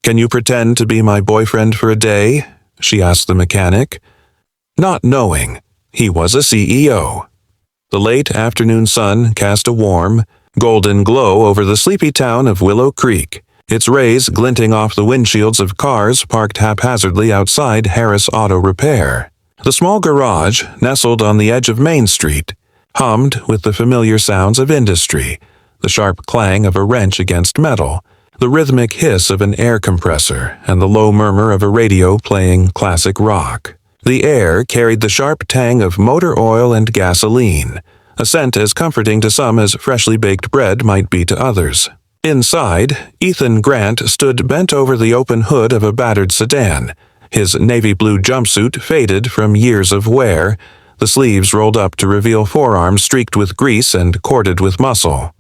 "Can you pretend to be my boyfriend for a day?" she asked the mechanic. Not knowing, he was a CEO. The late afternoon sun cast a warm, golden glow over the sleepy town of Willow Creek, its rays glinting off the windshields of cars parked haphazardly outside Harris Auto Repair. The small garage, nestled on the edge of Main Street, hummed with the familiar sounds of industry, the sharp clang of a wrench against metal, the rhythmic hiss of an air compressor, and the low murmur of a radio playing classic rock. The air carried the sharp tang of motor oil and gasoline, a scent as comforting to some as freshly baked bread might be to others. Inside, Ethan Grant stood bent over the open hood of a battered sedan, his navy blue jumpsuit faded from years of wear, the sleeves rolled up to reveal forearms streaked with grease and corded with muscle.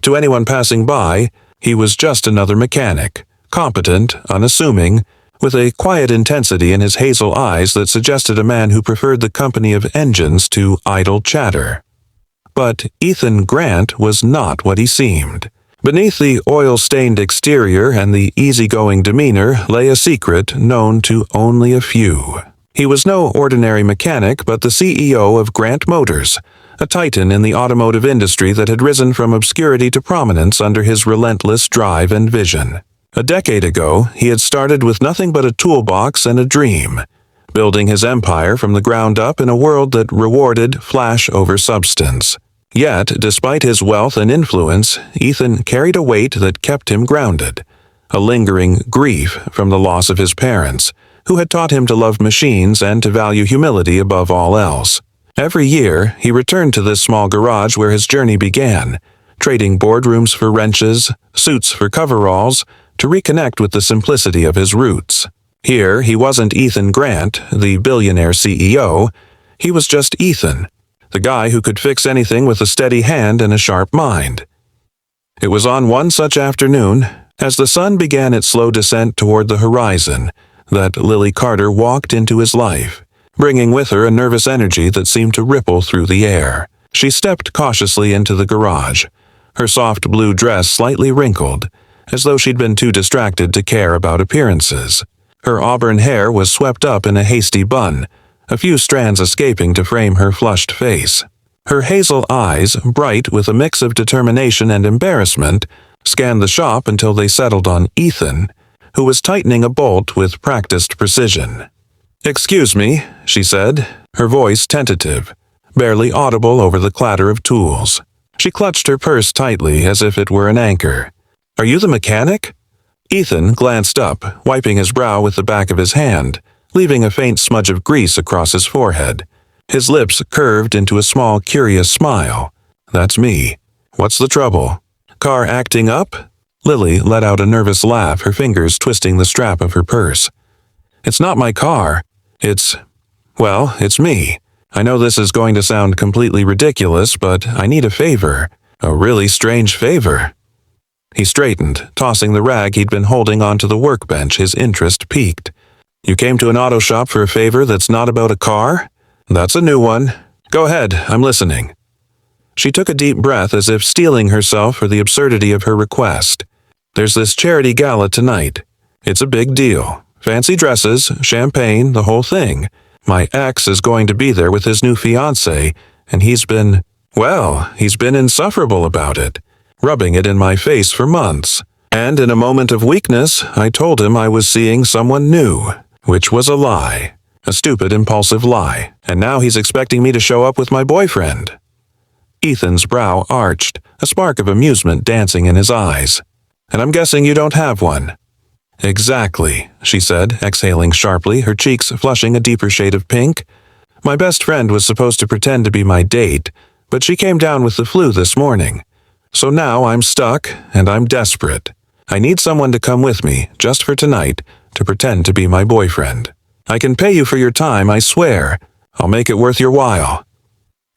To anyone passing by, he was just another mechanic, competent, unassuming, with a quiet intensity in his hazel eyes that suggested a man who preferred the company of engines to idle chatter. But Ethan Grant was not what he seemed. Beneath the oil-stained exterior and the easygoing demeanor lay a secret known to only a few. He was no ordinary mechanic, but the CEO of Grant Motors, a titan in the automotive industry that had risen from obscurity to prominence under his relentless drive and vision. A decade ago, he had started with nothing but a toolbox and a dream, building his empire from the ground up in a world that rewarded flash over substance. Yet, despite his wealth and influence, Ethan carried a weight that kept him grounded, a lingering grief from the loss of his parents, who had taught him to love machines and to value humility above all else. Every year, he returned to this small garage where his journey began, trading boardrooms for wrenches, suits for coveralls, to reconnect with the simplicity of his roots. Here, he wasn't Ethan Grant, the billionaire CEO. He was just Ethan, the guy who could fix anything with a steady hand and a sharp mind. It was on one such afternoon, as the sun began its slow descent toward the horizon, that Lily Carter walked into his life, bringing with her a nervous energy that seemed to ripple through the air. She stepped cautiously into the garage, her soft blue dress slightly wrinkled, as though she'd been too distracted to care about appearances. Her auburn hair was swept up in a hasty bun, a few strands escaping to frame her flushed face. Her hazel eyes, bright with a mix of determination and embarrassment, scanned the shop until they settled on Ethan, who was tightening a bolt with practiced precision. "Excuse me," she said, her voice tentative, barely audible over the clatter of tools. She clutched her purse tightly as if it were an anchor. "Are you the mechanic?" Ethan glanced up, wiping his brow with the back of his hand, leaving a faint smudge of grease across his forehead. His lips curved into a small, curious smile. "That's me. What's the trouble? Car acting up?" Lily let out a nervous laugh, her fingers twisting the strap of her purse. "It's not my car. It's me. I know this is going to sound completely ridiculous, but I need a favor. A really strange favor." He straightened, tossing the rag he'd been holding onto the workbench, his interest piqued. "You came to an auto shop for a favor that's not about a car? That's a new one. Go ahead, I'm listening." She took a deep breath as if steeling herself for the absurdity of her request. "There's this charity gala tonight. It's a big deal. Fancy dresses, champagne, the whole thing. My ex is going to be there with his new fiancée, and he's been insufferable about it, rubbing it in my face for months. And in a moment of weakness, I told him I was seeing someone new, which was a lie. A stupid, impulsive lie. And now he's expecting me to show up with my boyfriend." Ethan's brow arched, a spark of amusement dancing in his eyes. "And I'm guessing you don't have one." "Exactly," she said, exhaling sharply, her cheeks flushing a deeper shade of pink. "My best friend was supposed to pretend to be my date, but she came down with the flu this morning. So now I'm stuck, and I'm desperate. I need someone to come with me, just for tonight, to pretend to be my boyfriend. I can pay you for your time, I swear. I'll make it worth your while."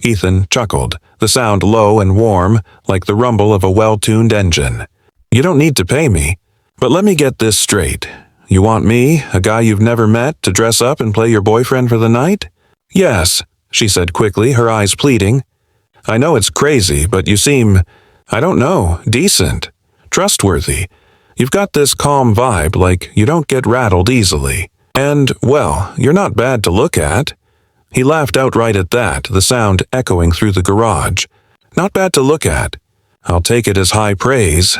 Ethan chuckled, the sound low and warm, like the rumble of a well-tuned engine. "You don't need to pay me. But let me get this straight. You want me, a guy you've never met, to dress up and play your boyfriend for the night?" "Yes," she said quickly, her eyes pleading. "I know it's crazy, but you seem, I don't know, decent, trustworthy. You've got this calm vibe, like you don't get rattled easily. And, well, you're not bad to look at." He laughed outright at that, the sound echoing through the garage. "Not bad to look at. I'll take it as high praise."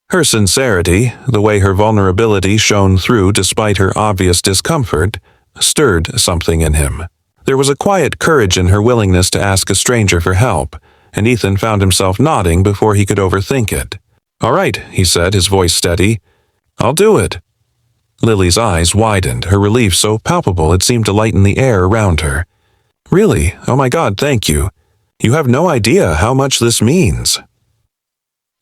Her sincerity, the way her vulnerability shone through despite her obvious discomfort, stirred something in him. There was a quiet courage in her willingness to ask a stranger for help, and Ethan found himself nodding before he could overthink it. "All right," he said, his voice steady. "I'll do it." Lily's eyes widened, her relief so palpable it seemed to lighten the air around her. "Really? Oh my God, thank you. You have no idea how much this means."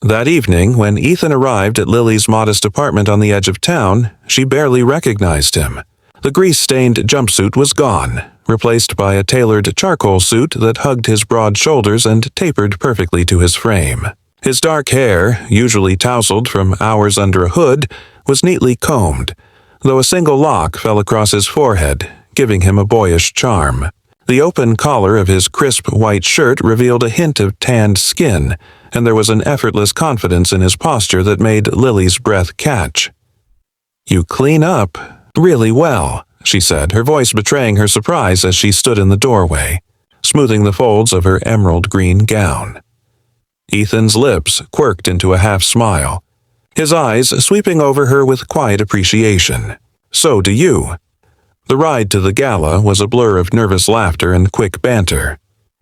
That evening, when Ethan arrived at Lily's modest apartment on the edge of town, she barely recognized him. The grease-stained jumpsuit was gone, replaced by a tailored charcoal suit that hugged his broad shoulders and tapered perfectly to his frame. His dark hair, usually tousled from hours under a hood, was neatly combed, though a single lock fell across his forehead, giving him a boyish charm. The open collar of his crisp white shirt revealed a hint of tanned skin, and there was an effortless confidence in his posture that made Lily's breath catch. "You clean up really well," she said, her voice betraying her surprise as she stood in the doorway, smoothing the folds of her emerald green gown. Ethan's lips quirked into a half-smile, his eyes sweeping over her with quiet appreciation. "So do you." The ride to the gala was a blur of nervous laughter and quick banter.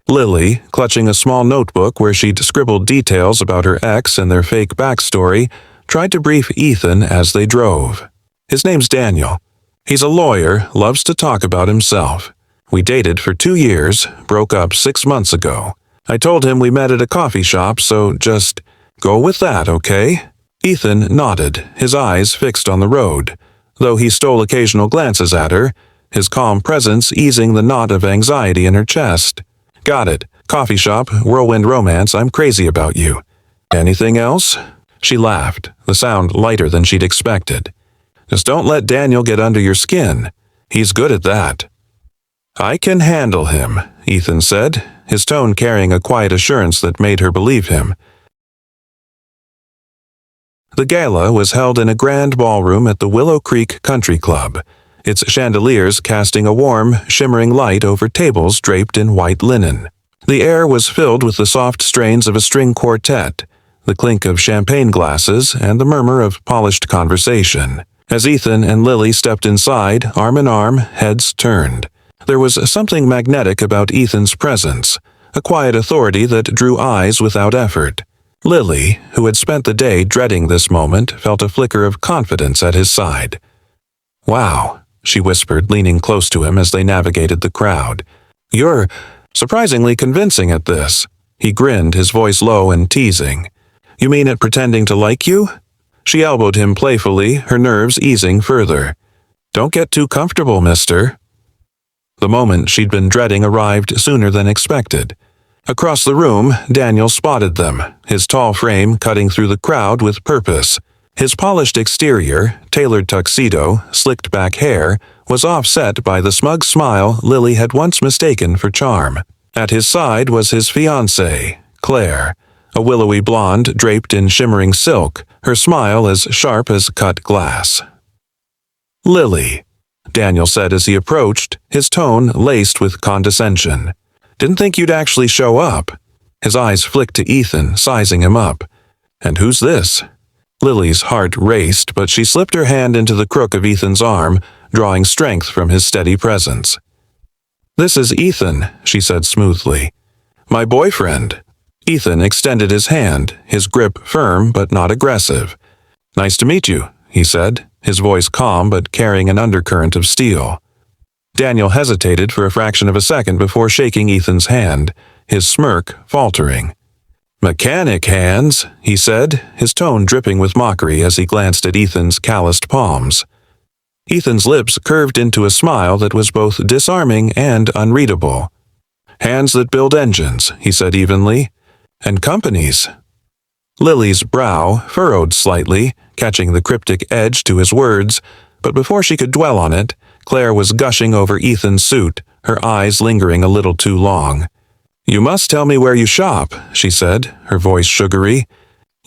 Lily, clutching a small notebook where she'd scribbled details about her ex and their fake backstory, tried to brief Ethan as they drove. "His name's Daniel. He's a lawyer, loves to talk about himself. We dated for 2 years, broke up 6 months ago. I told him we met at a coffee shop, so just go with that, okay?" Ethan nodded, his eyes fixed on the road, though he stole occasional glances at her, his calm presence easing the knot of anxiety in her chest. "Got it. Coffee shop, whirlwind romance, I'm crazy about you. Anything else?" She laughed, the sound lighter than she'd expected. "Just don't let Daniel get under your skin. He's good at that." "I can handle him," Ethan said, his tone carrying a quiet assurance that made her believe him. The gala was held in a grand ballroom at the Willow Creek Country Club, its chandeliers casting a warm, shimmering light over tables draped in white linen. The air was filled with the soft strains of a string quartet, the clink of champagne glasses, and the murmur of polished conversation. As Ethan and Lily stepped inside, arm in arm, heads turned. There was something magnetic about Ethan's presence, a quiet authority that drew eyes without effort. Lily, who had spent the day dreading this moment, felt a flicker of confidence at his side. "Wow," she whispered, leaning close to him as they navigated the crowd. "You're surprisingly convincing at this." He grinned, his voice low and teasing. "You mean at pretending to like you?" She elbowed him playfully, her nerves easing further. "Don't get too comfortable, mister." The moment she'd been dreading arrived sooner than expected. Across the room, Daniel spotted them, his tall frame cutting through the crowd with purpose. His polished exterior, tailored tuxedo, slicked back hair, was offset by the smug smile Lily had once mistaken for charm. At his side was his fiancée, Claire, a willowy blonde draped in shimmering silk, her smile as sharp as cut glass. "Lily," Daniel said as he approached, his tone laced with condescension. "Didn't think you'd actually show up." His eyes flicked to Ethan, sizing him up. "And who's this?" Lily's heart raced, but she slipped her hand into the crook of Ethan's arm, drawing strength from his steady presence. "This is Ethan," she said smoothly. "My boyfriend." Ethan extended his hand, his grip firm but not aggressive. "Nice to meet you," he said, his voice calm but carrying an undercurrent of steel. Daniel hesitated for a fraction of a second before shaking Ethan's hand, his smirk faltering. "Mechanic hands," he said, his tone dripping with mockery as he glanced at Ethan's calloused palms. Ethan's lips curved into a smile that was both disarming and unreadable. "Hands that build engines," he said evenly. "And companies." Lily's brow furrowed slightly, catching the cryptic edge to his words, but before she could dwell on it, Claire was gushing over Ethan's suit, her eyes lingering a little too long. "You must tell me where you shop," she said, her voice sugary.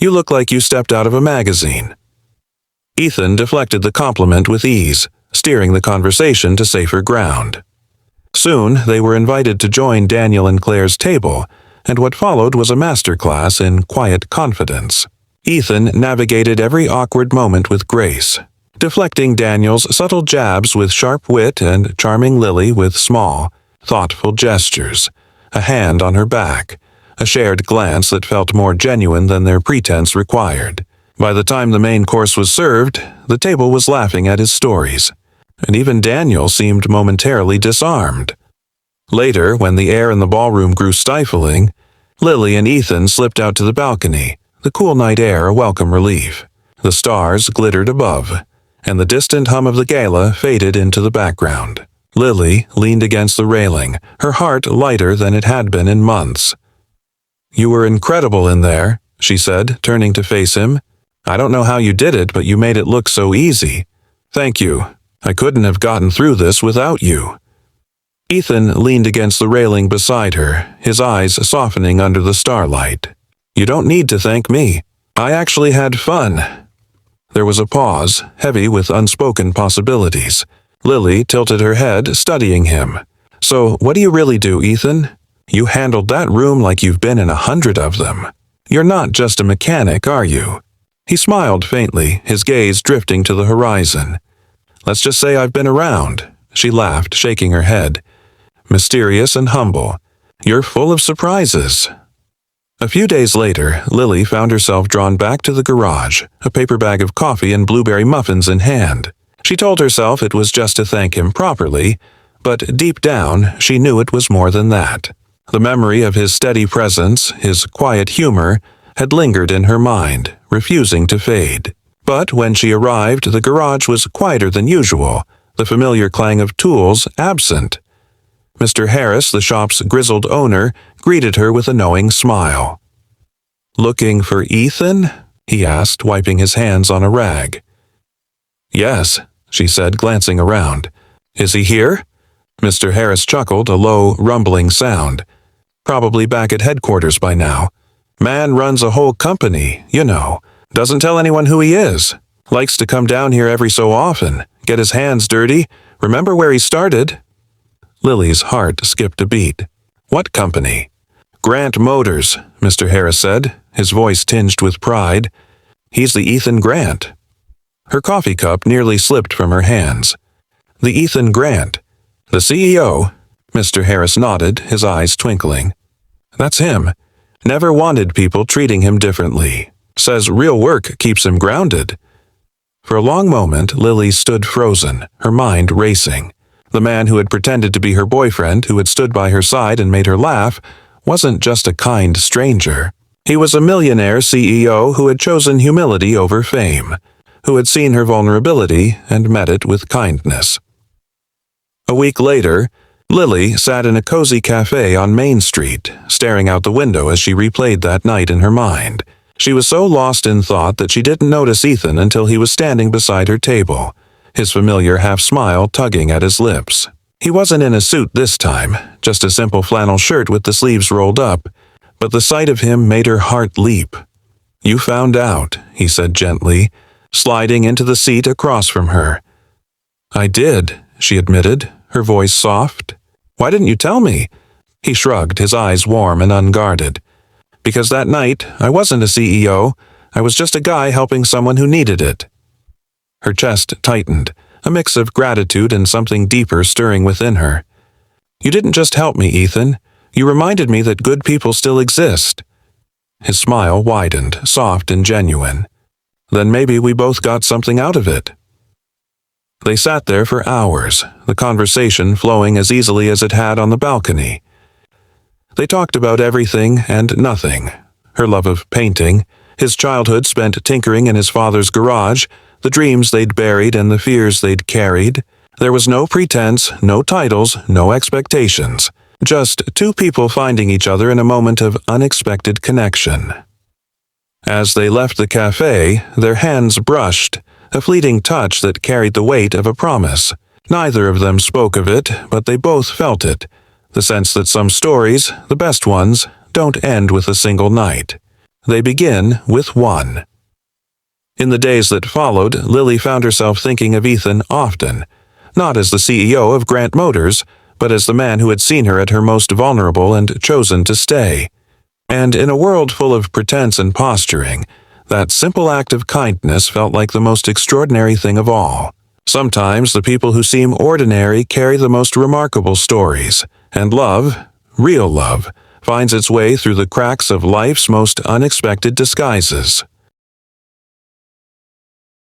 "You look like you stepped out of a magazine." Ethan deflected the compliment with ease, steering the conversation to safer ground. Soon they were invited to join Daniel and Claire's table, and what followed was a masterclass in quiet confidence. Ethan navigated every awkward moment with grace, deflecting Daniel's subtle jabs with sharp wit and charming Lily with small, thoughtful gestures, a hand on her back, a shared glance that felt more genuine than their pretense required. By the time the main course was served, the table was laughing at his stories, and even Daniel seemed momentarily disarmed. Later, when the air in the ballroom grew stifling, Lily and Ethan slipped out to the balcony, the cool night air a welcome relief. The stars glittered above, and the distant hum of the gala faded into the background. Lily leaned against the railing, her heart lighter than it had been in months. "You were incredible in there," she said, turning to face him. "I don't know how you did it, but you made it look so easy. Thank you. I couldn't have gotten through this without you." Ethan leaned against the railing beside her, his eyes softening under the starlight. "You don't need to thank me. I actually had fun." There was a pause, heavy with unspoken possibilities. Lily tilted her head, studying him. "So, what do you really do, Ethan? You handled that room like you've been in 100 of them. You're not just a mechanic, are you?" He smiled faintly, his gaze drifting to the horizon. "Let's just say I've been around." She laughed, shaking her head. "Mysterious and humble. You're full of surprises." A few days later, Lily found herself drawn back to the garage, a paper bag of coffee and blueberry muffins in hand. She told herself it was just to thank him properly, but deep down she knew it was more than that. The memory of his steady presence, his quiet humor, had lingered in her mind, refusing to fade. But when she arrived, the garage was quieter than usual, the familiar clang of tools absent. Mr. Harris, the shop's grizzled owner, greeted her with a knowing smile. "Looking for Ethan?" he asked, wiping his hands on a rag. "Yes," she said, glancing around. "Is he here?" Mr. Harris chuckled, a low, rumbling sound. "Probably back at headquarters by now. Man runs a whole company, you know. Doesn't tell anyone who he is. Likes to come down here every so often, get his hands dirty. Remember where he started?" Lily's heart skipped a beat. "What company?" "Grant Motors," Mr. Harris said, his voice tinged with pride. "He's the Ethan Grant." Her coffee cup nearly slipped from her hands. "The Ethan Grant. The CEO?" Mr. Harris nodded, his eyes twinkling. "That's him. Never wanted people treating him differently. Says real work keeps him grounded." For a long moment, Lily stood frozen, her mind racing. The man who had pretended to be her boyfriend, who had stood by her side and made her laugh, wasn't just a kind stranger. He was a millionaire CEO who had chosen humility over fame, who had seen her vulnerability and met it with kindness. A week later, Lily sat in a cozy cafe on Main Street, staring out the window as she replayed that night in her mind. She was so lost in thought that she didn't notice Ethan until he was standing beside her table, his familiar half-smile tugging at his lips. He wasn't in a suit this time, just a simple flannel shirt with the sleeves rolled up, but the sight of him made her heart leap. "You found out," he said gently, sliding into the seat across from her. "I did," she admitted, her voice soft. "Why didn't you tell me?" He shrugged, his eyes warm and unguarded. "Because that night, I wasn't a CEO. I was just a guy helping someone who needed it." Her chest tightened, a mix of gratitude and something deeper stirring within her. "You didn't just help me, Ethan. You reminded me that good people still exist." His smile widened, soft and genuine. "Then maybe we both got something out of it." They sat there for hours, the conversation flowing as easily as it had on the balcony. They talked about everything and nothing. Her love of painting, his childhood spent tinkering in his father's garage, the dreams they'd buried and the fears they'd carried. There was no pretense, no titles, no expectations. Just two people finding each other in a moment of unexpected connection. As they left the cafe, their hands brushed, a fleeting touch that carried the weight of a promise. Neither of them spoke of it, but they both felt it. The sense that some stories, the best ones, don't end with a single night. They begin with one. In the days that followed, Lily found herself thinking of Ethan often, not as the CEO of Grant Motors, but as the man who had seen her at her most vulnerable and chosen to stay. And in a world full of pretense and posturing, that simple act of kindness felt like the most extraordinary thing of all. Sometimes the people who seem ordinary carry the most remarkable stories, and love, real love, finds its way through the cracks of life's most unexpected disguises.